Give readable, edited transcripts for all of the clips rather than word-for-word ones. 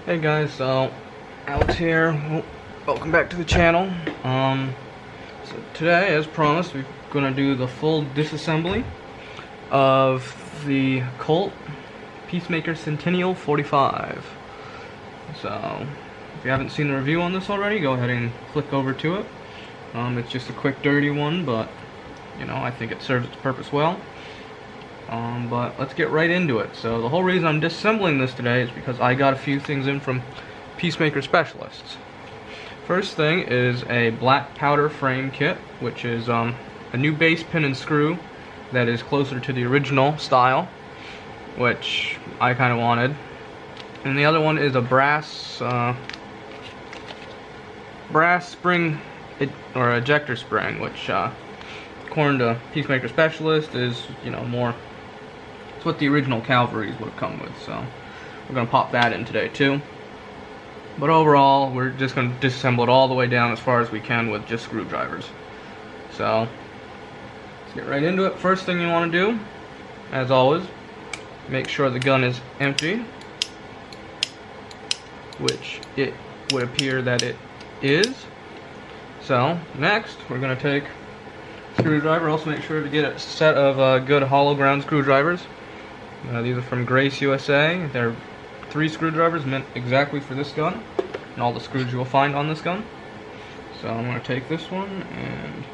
Hey guys, so Alex here. Welcome back to the channel. So today, as promised, we're gonna do the full disassembly of the Colt Peacemaker Centennial 45. So if you haven't seen the review on this already, go ahead and click over to it. It's just a quick, dirty one, but you know, I think it serves its purpose well. But let's get right into it. So the whole reason I'm disassembling this today is because I got a few things in from Peacemaker specialists. First thing is a black powder frame kit, which is a new base pin and screw that is closer to the original style, which I kind of wanted. And the other one is a brass spring or ejector spring, which according to Peacemaker specialist is, you know, more. It's what the original Cavalries would have come with, so we're going to pop that in today too. But overall, we're just going to disassemble it all the way down as far as we can with just screwdrivers. So let's get right into it. First thing you want to do, as always, make sure the gun is empty, which it would appear that it is. So next, we're going to take a screwdriver. Also make sure to get a set of good hollow ground screwdrivers. These are from Grace USA. They're 3 screwdrivers meant exactly for this gun and all the screws you'll find on this gun. So I'm going to take this one and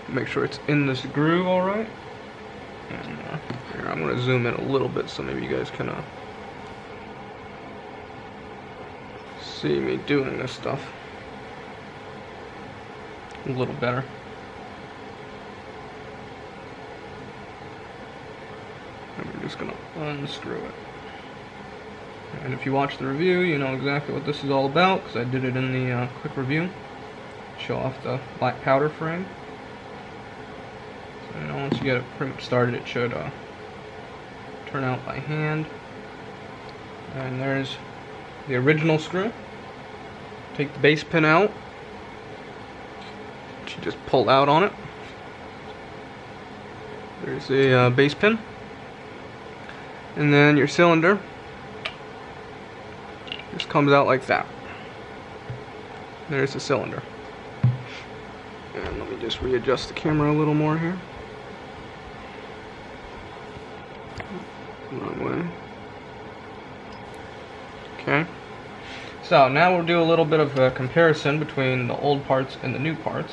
make sure it's in this groove alright. And here, I'm going to zoom in a little bit so maybe you guys can see me doing this stuff a little better. I'm just gonna unscrew it. And if you watch the review, you know exactly what this is all about, because I did it in the quick review. Show off the black powder frame. So, you know, once you get it pretty much started, it should turn out by hand. And there's the original screw. Take the base pin out, which you just pull out on it. There's the base pin. And then your cylinder just comes out like that. There's the cylinder. And let me just readjust the camera a little more here. Wrong way. Okay. So now we'll do a little bit of a comparison between the old parts and the new parts.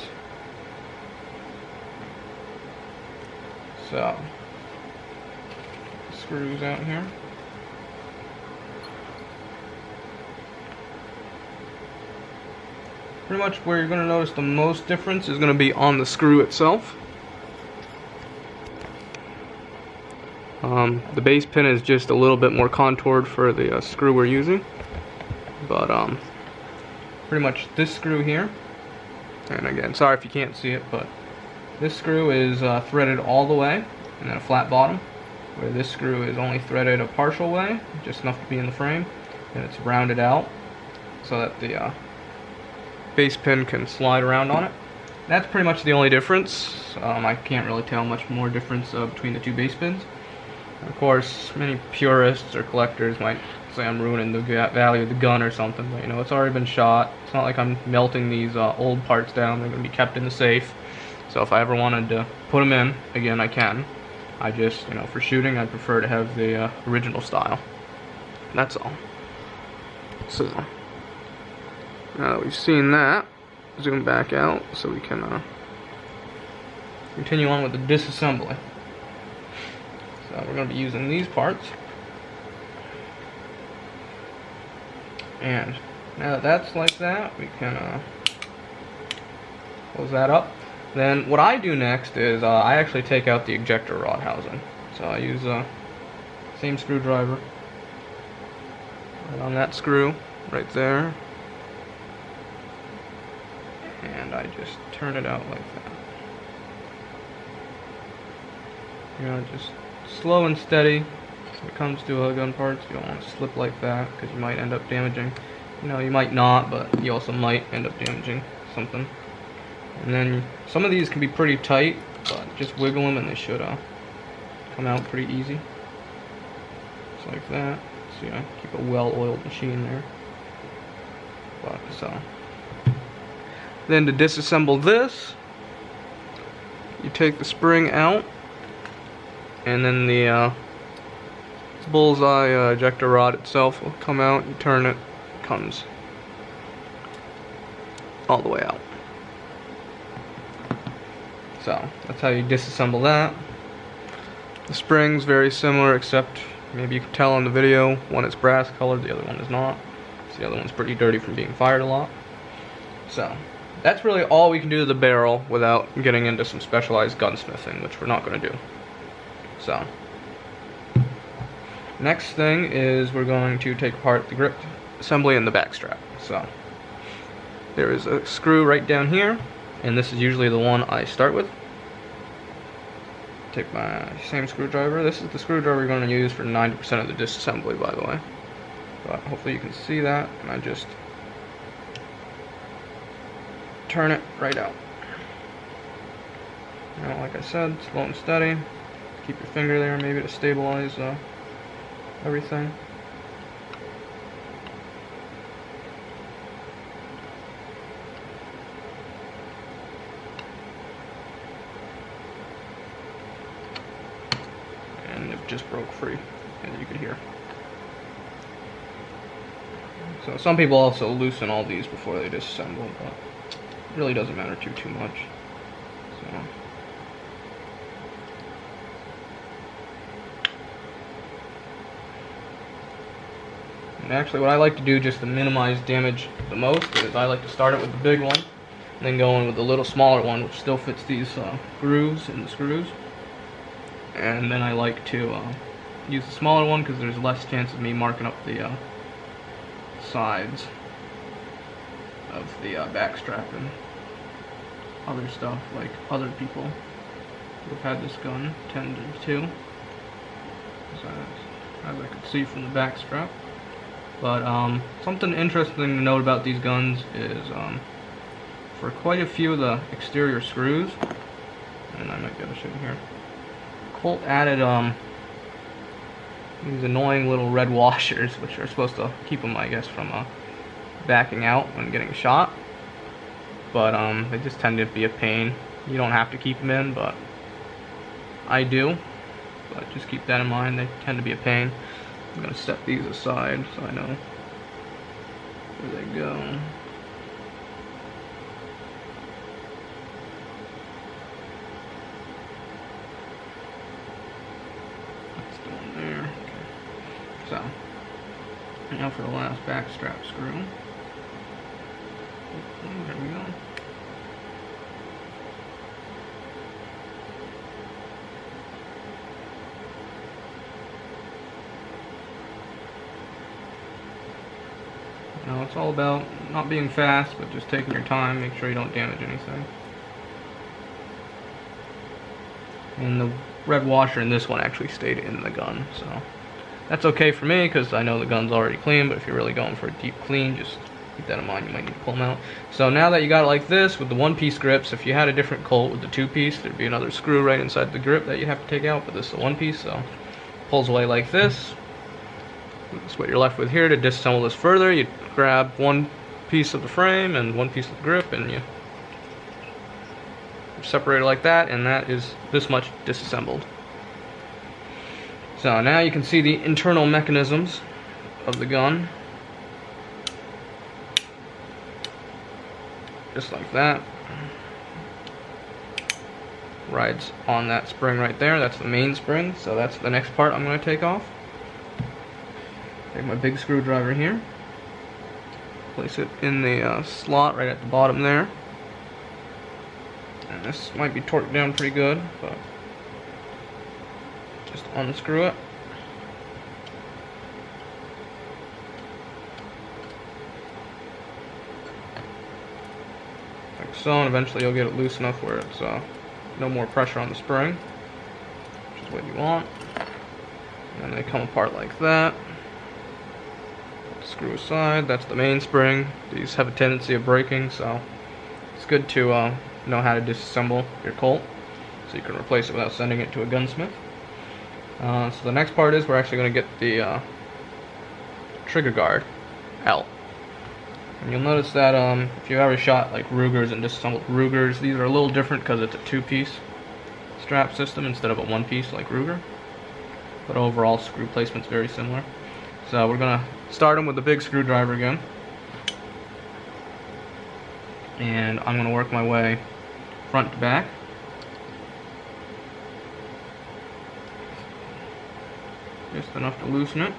So screws out here. Pretty much where you're going to notice the most difference is going to be on the screw itself. The base pin is just a little bit more contoured for the screw we're using, but pretty much this screw here, and again, sorry if you can't see it, but this screw is threaded all the way and then a flat bottom, where this screw is only threaded a partial way, just enough to be in the frame, and it's rounded out so that the base pin can slide around on it. That's pretty much the only difference. I can't really tell much more difference between the two base pins. Of course, many purists or collectors might say I'm ruining the value of the gun or something, but you know, it's already been shot. It's not like I'm melting these old parts down. They're going to be kept in the safe. So if I ever wanted to put them in, again, I can. I just, you know, for shooting, I prefer to have the original style. That's all. So, now that we've seen that, zoom back out so we can continue on with the disassembly. So we're going to be using these parts. And now that that's like that, we can close that up. Then what I do next is I actually take out the ejector rod housing. So I use the same screwdriver right on that screw right there, and I just turn it out like that. You know, just slow and steady. When it comes to gun parts, you don't want to slip like that because you might end up damaging. You know, you might not, but you also might end up damaging something. And then some of these can be pretty tight, but just wiggle them and they should come out pretty easy. just like that. So yeah, keep a well-oiled machine there. But so then to disassemble this, you take the spring out, and then the bullseye ejector rod itself will come out. You turn it, it comes all the way out. So that's how you disassemble that. The spring's very similar, except maybe you can tell in the video, one is brass colored, the other one is not. So the other one's pretty dirty from being fired a lot. So that's really all we can do to the barrel without getting into some specialized gunsmithing, which we're not going to do. So next thing is we're going to take apart the grip assembly and the back strap. So there is a screw right down here, and this is usually the one I start with. Take my same screwdriver. This is the screwdriver you're going to use for 90% of the disassembly, by the way. But hopefully you can see that, and I just turn it right out. Now, like I said, slow and steady. Keep your finger there, maybe to stabilize everything. And it just broke free, as you could hear. So some people also loosen all these before they disassemble, but it really doesn't matter too much. So and actually what I like to do just to minimize damage the most is I like to start it with the big one, and then go in with the little smaller one, which still fits these grooves in the screws. And then I like to use the smaller one because there's less chance of me marking up the sides of the back strap and other stuff like other people who have had this gun tended to, as I could see from the back strap. But something interesting to note about these guns is for quite a few of the exterior screws, and I might be able to show you here, Colt added these annoying little red washers, which are supposed to keep them, I guess, from backing out when getting shot. But they just tend to be a pain. You don't have to keep them in, but I do. But just keep that in mind, they tend to be a pain. I'm going to set these aside so I know where they go. So, now for the last back strap screw. There we go. Now it's all about not being fast, but just taking your time, make sure you don't damage anything. And the red washer in this one actually stayed in the gun, so that's okay for me because I know the gun's already clean, but if you're really going for a deep clean, just keep that in mind, you might need to pull them out. So now that you got it like this with the one-piece grips, if you had a different Colt with the two-piece, there'd be another screw right inside the grip that you'd have to take out, but this is a one-piece, so pulls away like this. That's what you're left with here. To disassemble this further, you grab one piece of the frame and one piece of the grip, and you separate it like that, and that is this much disassembled. So now you can see the internal mechanisms of the gun. Just like that. Rides on that spring right there. That's the mainspring, so that's the next part I'm going to take off. Take my big screwdriver here. Place it in the slot right at the bottom there. And this might be torqued down pretty good, but just unscrew it. Like so, and eventually you'll get it loose enough where it's no more pressure on the spring, which is what you want. And then they come apart like that. Screw aside, that's the mainspring. These have a tendency of breaking, so it's good to know how to disassemble your Colt so you can replace it without sending it to a gunsmith. So the next part is we're actually going to get the trigger guard out. And you'll notice that if you've ever shot like Rugers and disassembled Rugers, these are a little different because it's a two-piece strap system instead of a one-piece like Ruger. But overall, screw placement's very similar. So we're going to start them with the big screwdriver again. And I'm going to work my way front to back. Just enough to loosen it.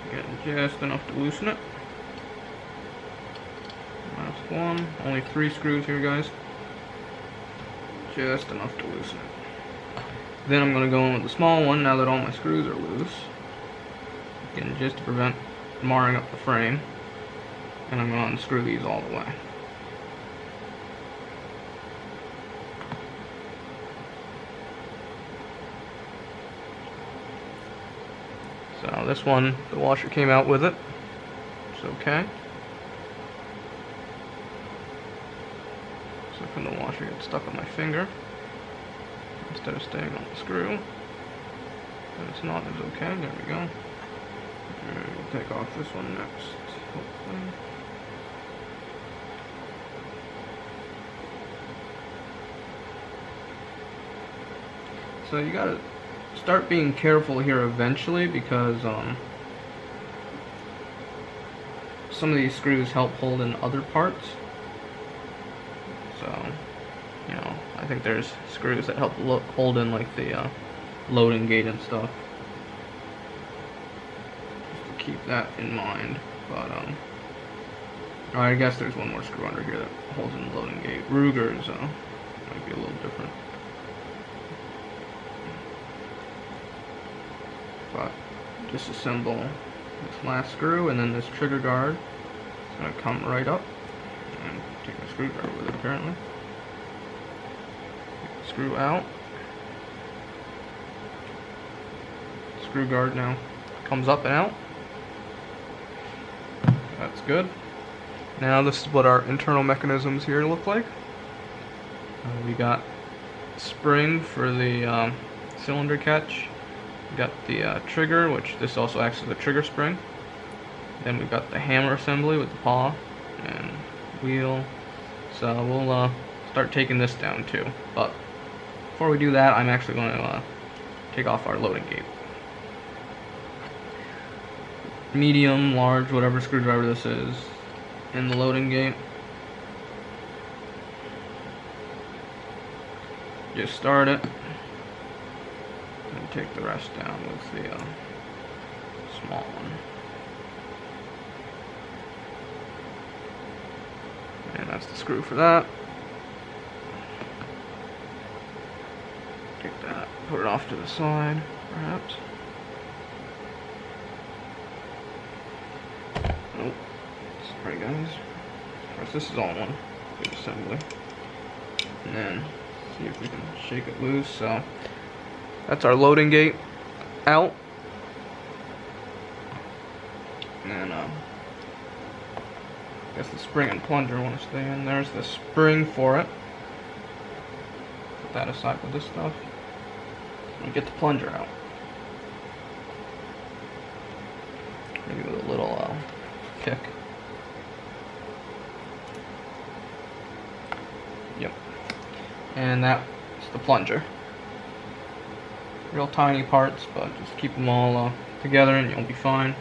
Again, just enough to loosen it. Last one. Only 3 screws here, guys. Just enough to loosen it. Then I'm going to go in with the small one now that all my screws are loose. Again, just to prevent marring up the frame. And I'm going to unscrew these all the way. So this one, the washer came out with it. It's okay. So can the washer get stuck on my finger instead of staying on the screw. And it's not as okay. There we go. And we'll take off this one next, hopefully. So you gotta start being careful here eventually because some of these screws help hold in other parts. So, you know, I think there's screws that help hold in like the loading gate and stuff. Just to keep that in mind. But I guess there's one more screw under here that holds in the loading gate. Ruger's might be a little different. But disassemble this last screw, and then this trigger guard is going to come right up. And take a screwdriver with it, apparently. Take the screw out. Screw guard now comes up and out. That's good. Now this is what our internal mechanisms here look like. We got spring for the cylinder catch. We got the trigger, which this also acts as a trigger spring. Then we've got the hammer assembly with the paw and wheel. So we'll start taking this down too. But before we do that, I'm actually going to take off our loading gate. Medium, large, whatever screwdriver this is, in the loading gate. Just start it. And take the rest down with the small one. And that's the screw for that. Take that, put it off to the side, perhaps. Nope. Sorry, guys. Of course, this is all one big assembly. And then see if we can shake it loose. So that's our loading gate out. And then I guess the spring and plunger want to stay in. There's the spring for it. Put that aside with this stuff. And get the plunger out. Maybe with a little kick. Yep. And that's the plunger. Real tiny parts, but just keep them all together and you'll be fine.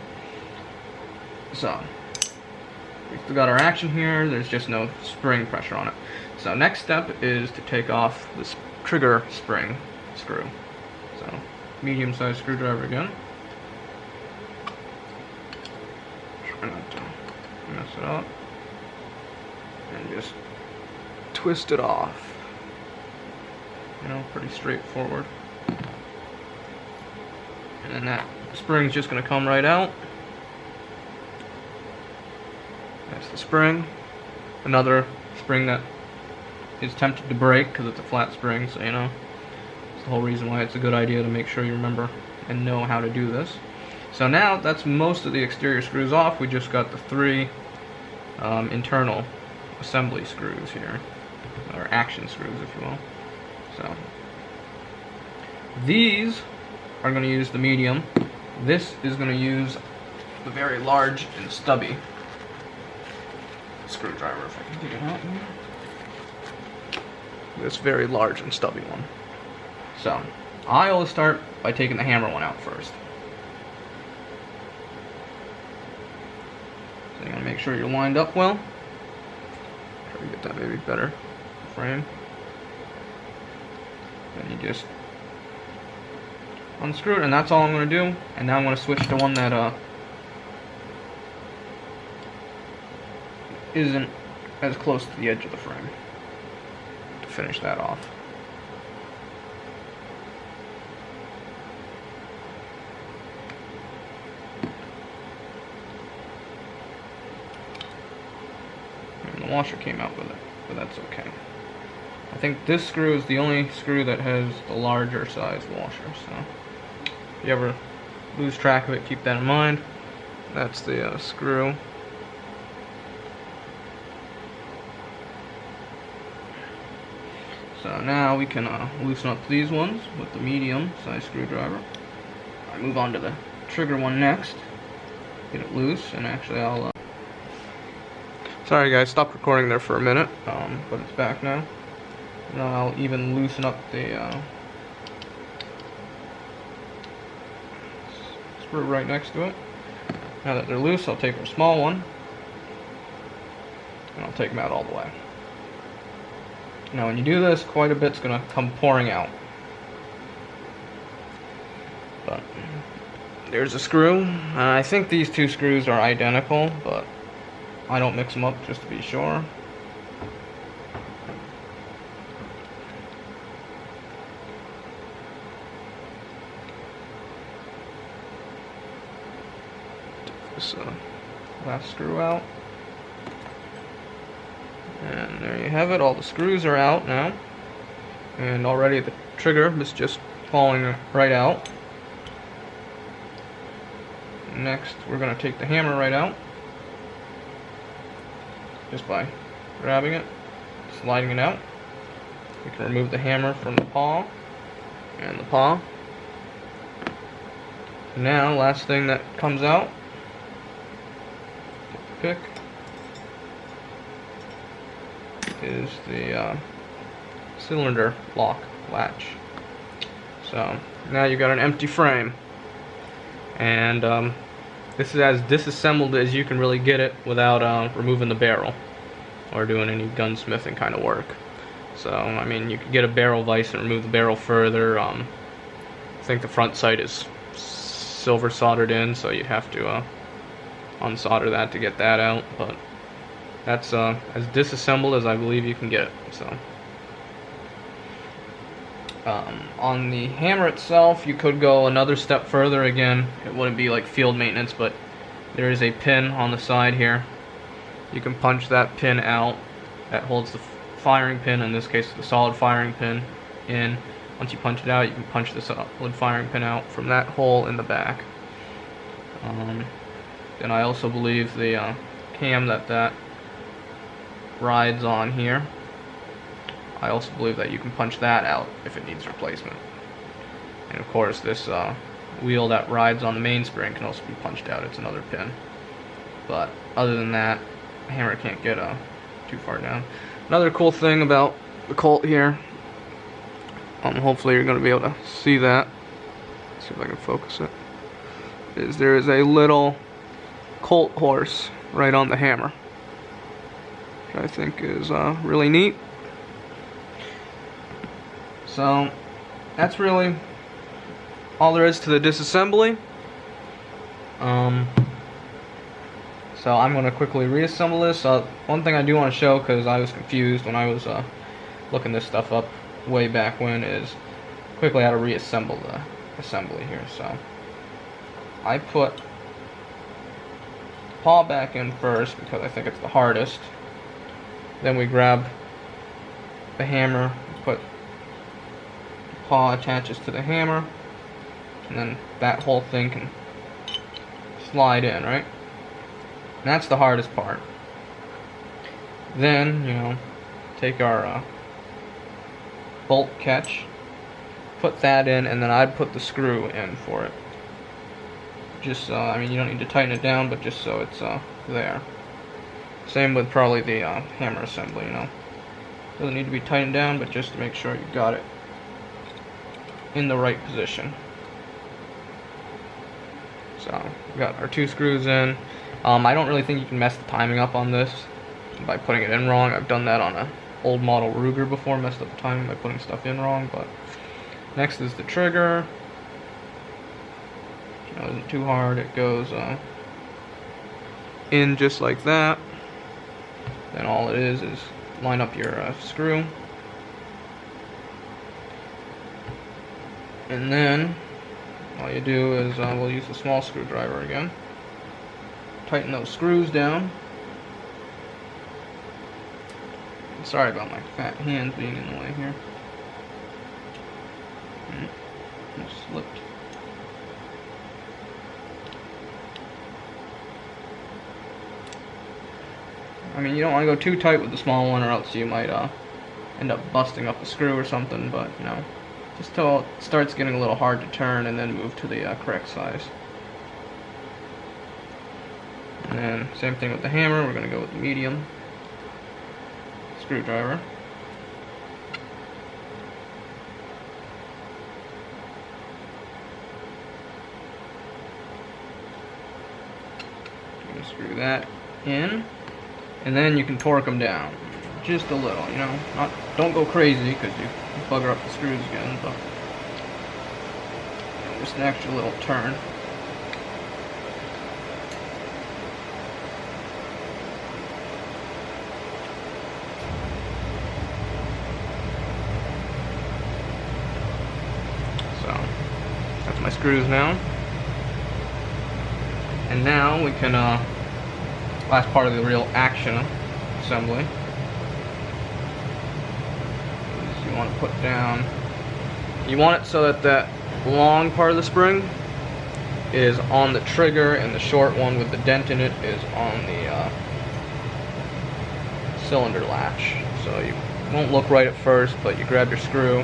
So, we've still got our action here. There's just no spring pressure on it. So next step is to take off this trigger spring screw. So, medium-sized screwdriver again. Try not to mess it up. And just twist it off. You know, pretty straightforward. And then that spring's just going to come right out. That's the spring. Another spring that is tempted to break because it's a flat spring, so you know. That's the whole reason why it's a good idea to make sure you remember and know how to do this. So now that's most of the exterior screws off. We just got the 3 internal assembly screws here, or action screws if you will. So these are going to use the medium. This is going to use the very large and stubby screwdriver, if I can take it out here. This very large and stubby one. So I always start by taking the hammer one out first. So you're going to make sure you're lined up well. Try to get that maybe better frame. Then you just unscrew it, and that's all I'm going to do. And now I'm going to switch to one that isn't as close to the edge of the frame to finish that off. And the washer came out with it, but that's okay. I think this screw is the only screw that has the larger size washer, so if you ever lose track of it, keep that in mind. That's the screw. So now we can loosen up these ones with the medium size screwdriver. I move on to the trigger one next. Get it loose, and actually I'll... Sorry guys, stopped recording there for a minute, but it's back now. Now I'll even loosen up the screw right next to it. Now that they're loose, I'll take a small one, and I'll take them out all the way. Now when you do this, quite a bit's going to come pouring out. But there's a screw. I think these two screws are identical, but I don't mix them up just to be sure. Take this last screw out. And there you have it, all the screws are out now. And already the trigger is just falling right out. Next, we're going to take the hammer right out. Just by grabbing it, sliding it out. We can remove the hammer from the paw and the paw. Now, last thing that comes out, get the pick, is the cylinder lock latch. So now you've got an empty frame, and this is as disassembled as you can really get it without removing the barrel or doing any gunsmithing kind of work. So I mean, you could get a barrel vise and remove the barrel further. I think the front sight is silver soldered in, so you'd have to unsolder that to get that out, but that's as disassembled as I believe you can get it. So on the hammer itself, you could go another step further. Again, it wouldn't be like field maintenance, but there is a pin on the side here. You can punch that pin out. That holds the firing pin, in this case the solid firing pin, in. Once you punch it out, you can punch the solid firing pin out from that hole in the back. Then I also believe the cam that rides on here, I also believe that you can punch that out if it needs replacement. And of course this wheel that rides on the mainspring can also be punched out. It's another pin. But other than that, the hammer can't get too far down. Another cool thing about the Colt here, hopefully you're going to be able to see that. Let's see if I can focus it. Is there is a little Colt horse right on the hammer, which I think is really neat. So that's really all there is to the disassembly. So I'm going to quickly reassemble this. One thing I do want to show, because I was confused when I was looking this stuff up way back when, is quickly how to reassemble the assembly here. So I put the paw back in first because I think it's the hardest. Then we grab the hammer, put the paw attaches to the hammer, and then that whole thing can slide in, right? And that's the hardest part. Then, you know, take our bolt catch, put that in, and then I'd put the screw in for it. Just, I mean, you don't need to tighten it down, but just so it's there. Same with probably the hammer assembly, you know. Doesn't need to be tightened down, but just to make sure you got it in the right position. So, we got our 2 screws in. I don't really think you can mess the timing up on this by putting it in wrong. I've done that on a old model Ruger before, messed up the timing by putting stuff in wrong. But next is the trigger. You know, isn't too hard. It goes in just like that. Then all it is line up your screw, and then all you do is we'll use the small screwdriver again. Tighten those screws down. Sorry about my fat hands being in the way here. Just slipped. I mean, you don't want to go too tight with the small one, or else you might end up busting up a screw or something. But you know, just till it starts getting a little hard to turn, and then move to the correct size. And then same thing with the hammer. We're going to go with the medium screwdriver. I'm going to screw that in, and then you can torque them down just a little. You know, don't go crazy because you bugger up the screws again, but you know, just an extra little turn. That's my screws now. And now we can, last part of the real action assembly, is you want to put down, you want it so that that long part of the spring is on the trigger, and the short one with the dent in it is on the cylinder latch. So you won't look right at first, but you grab your screw,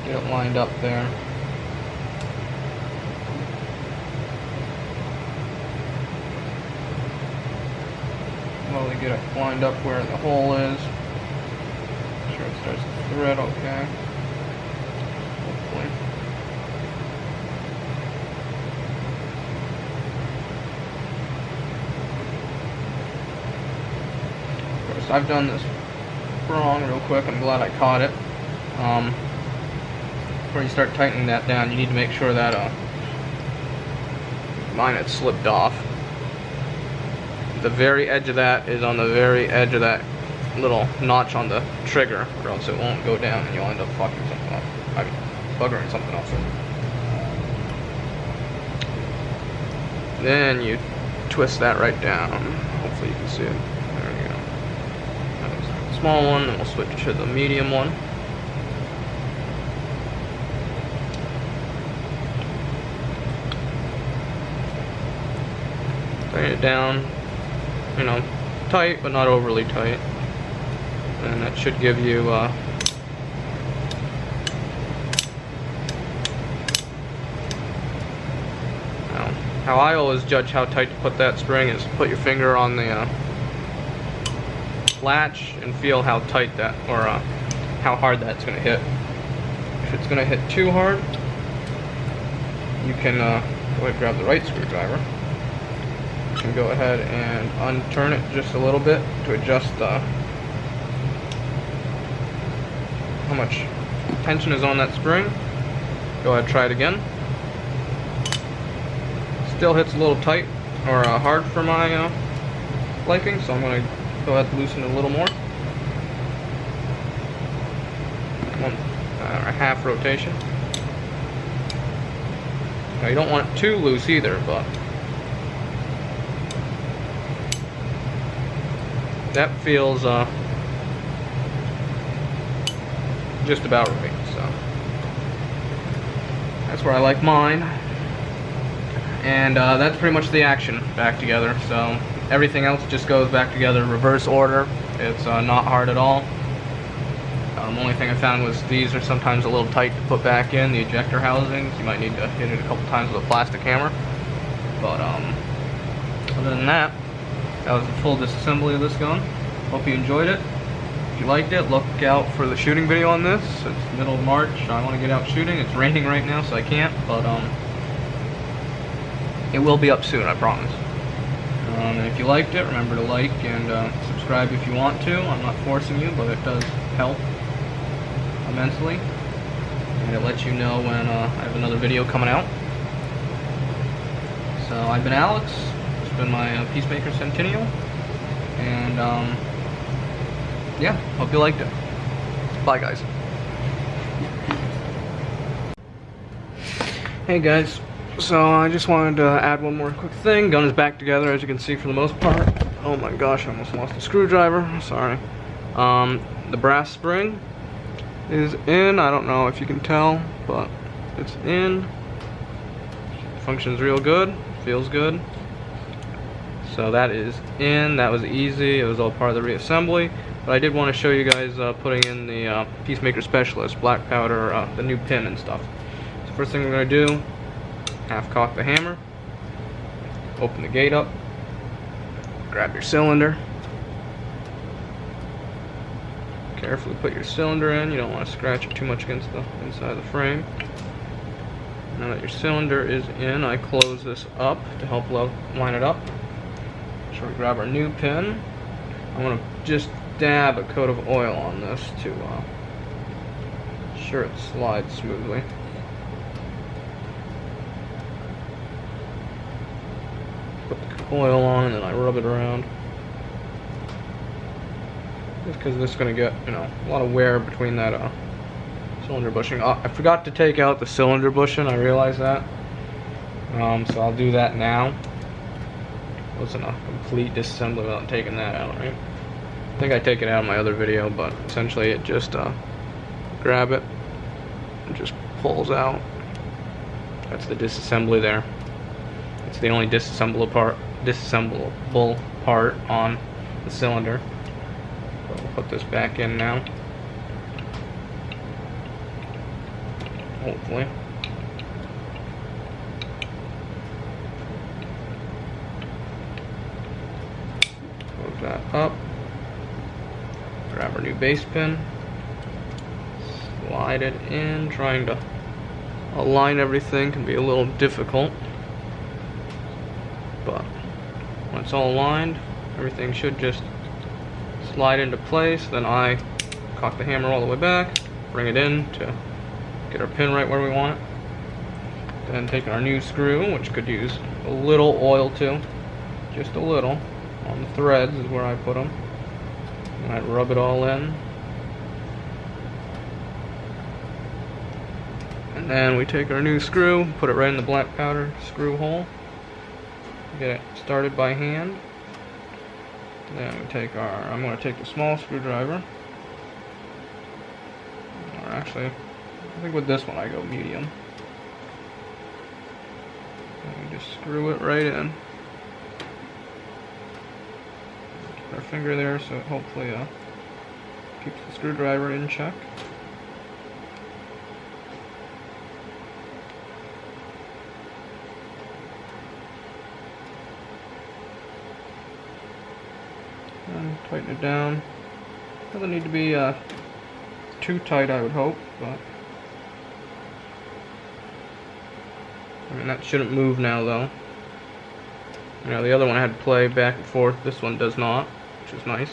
get it lined up there. Slowly get it lined up where the hole is. Make sure it starts to thread okay. Hopefully. Of course, I've done this wrong real quick. I'm glad I caught it. Before you start tightening that down, you need to make sure that mine had slipped off. The very edge of that is on the very edge of that little notch on the trigger, or else it won't go down and you'll end up fucking something up. I mean, buggering something else up. Then you twist that right down. Hopefully you can see it. There we go. That was the small one, and we'll switch to the medium one. Tighten it down, you know, tight but not overly tight, and that should give you now, how I always judge how tight to put that spring is put your finger on the latch and feel how tight that, or how hard that's going to hit. If it's going to hit too hard, you can go ahead and grab the right screwdriver. You can go ahead and unturn it just a little bit to adjust how much tension is on that spring. Go ahead, try it again. Still hits a little tight or hard for my liking, so I'm going to go ahead and loosen it a little more. A half rotation. Now you don't want it too loose either, but that feels just about right, so that's where I like mine. And that's pretty much the action back together. So everything else just goes back together reverse order. It's not hard at all. Only thing I found was these are sometimes a little tight to put back in, the ejector housings. You might need to hit it a couple times with a plastic hammer. But other than that, that was the full disassembly of this gun. Hope you enjoyed it. If you liked it, look out for the shooting video on this. It's middle of March. I want to get out shooting. It's raining right now, so I can't. But it will be up soon, I promise. And if you liked it, remember to like and subscribe if you want to. I'm not forcing you, but it does help immensely, and it lets you know when I have another video coming out. So I've been Alex. It's been my Peacemaker Centennial, and yeah, hope you liked it. Bye, guys. Hey guys, so I just wanted to add one more quick thing. Gun is back together, as you can see, for the most part. Oh my gosh, I almost lost a screwdriver. Sorry. The brass spring is in. I don't know if you can tell, but it's in. Functions real good, feels good. So that is in. That was easy. It was all part of the reassembly. But I did want to show you guys putting in the Peacemaker Specialist black powder, the new pin and stuff. So first thing we're going to do, half cock the hammer, open the gate up, grab your cylinder. Carefully put your cylinder in. You don't want to scratch it too much against the inside of the frame. Now that your cylinder is in, I close this up to help line it up. So we grab our new pin. I want to just dab a coat of oil on this to ensure it slides smoothly. Put the oil on and then I rub it around. Just because this is going to get, you know, a lot of wear between that cylinder bushing. I forgot to take out the cylinder bushing, I realized that. So I'll do that now. It wasn't a complete disassembly without taking that out, right? I think I take it out in my other video, but essentially it just grab it and just pulls out. That's the disassembly there. It's the only disassemblable part on the cylinder. So we'll put this back in now. Hopefully. Close that up. Grab our new base pin. Slide it in. Trying to align everything can be a little difficult. But when it's all aligned, everything should just slide into place. Then I cock the hammer all the way back, bring it in to get our pin right where we want it. Then taking our new screw, which could use a little oil too, just a little, on the threads is where I put them. And I rub it all in. And then we take our new screw, put it right in the black powder screw hole. Get it started by hand. Then we take I'm going to take the small screwdriver. Or actually, I think with this one I go medium. And we just screw it right in. Keep our finger there so it hopefully keeps the screwdriver in check. And tighten it down. Doesn't need to be too tight, I would hope, but I mean that shouldn't move now though. You know, the other one had to play back and forth. This one does not, which is nice.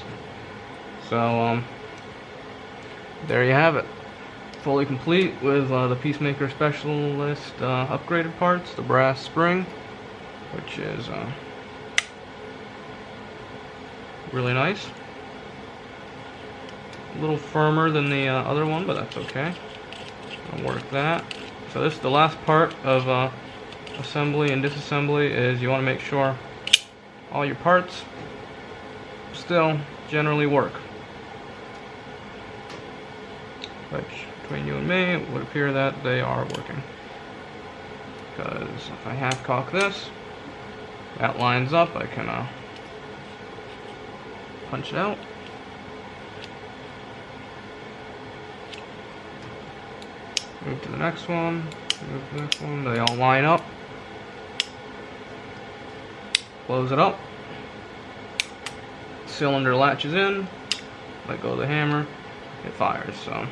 So there you have it, fully complete with the Peacemaker Specialist upgraded parts, the brass spring, which is really nice. A little firmer than the other one, but that's okay. I'll work that. So this is the last part of assembly and disassembly. Is you want to make sure all your parts still generally work. Which, between you and me, it would appear that they are working. Because if I half cock this, that lines up. I can punch it out. Move to the next one. Move to the next one. They all line up. Close it up. Cylinder latches in. Let go of the hammer. It fires. So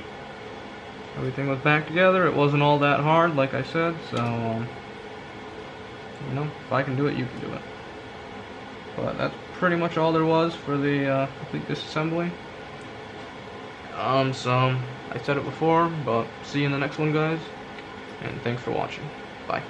everything was back together. It wasn't all that hard, like I said. So you know, if I can do it, you can do it. But that's pretty much all there was for the complete disassembly. So I said it before, but see you in the next one, guys. And thanks for watching. Bye.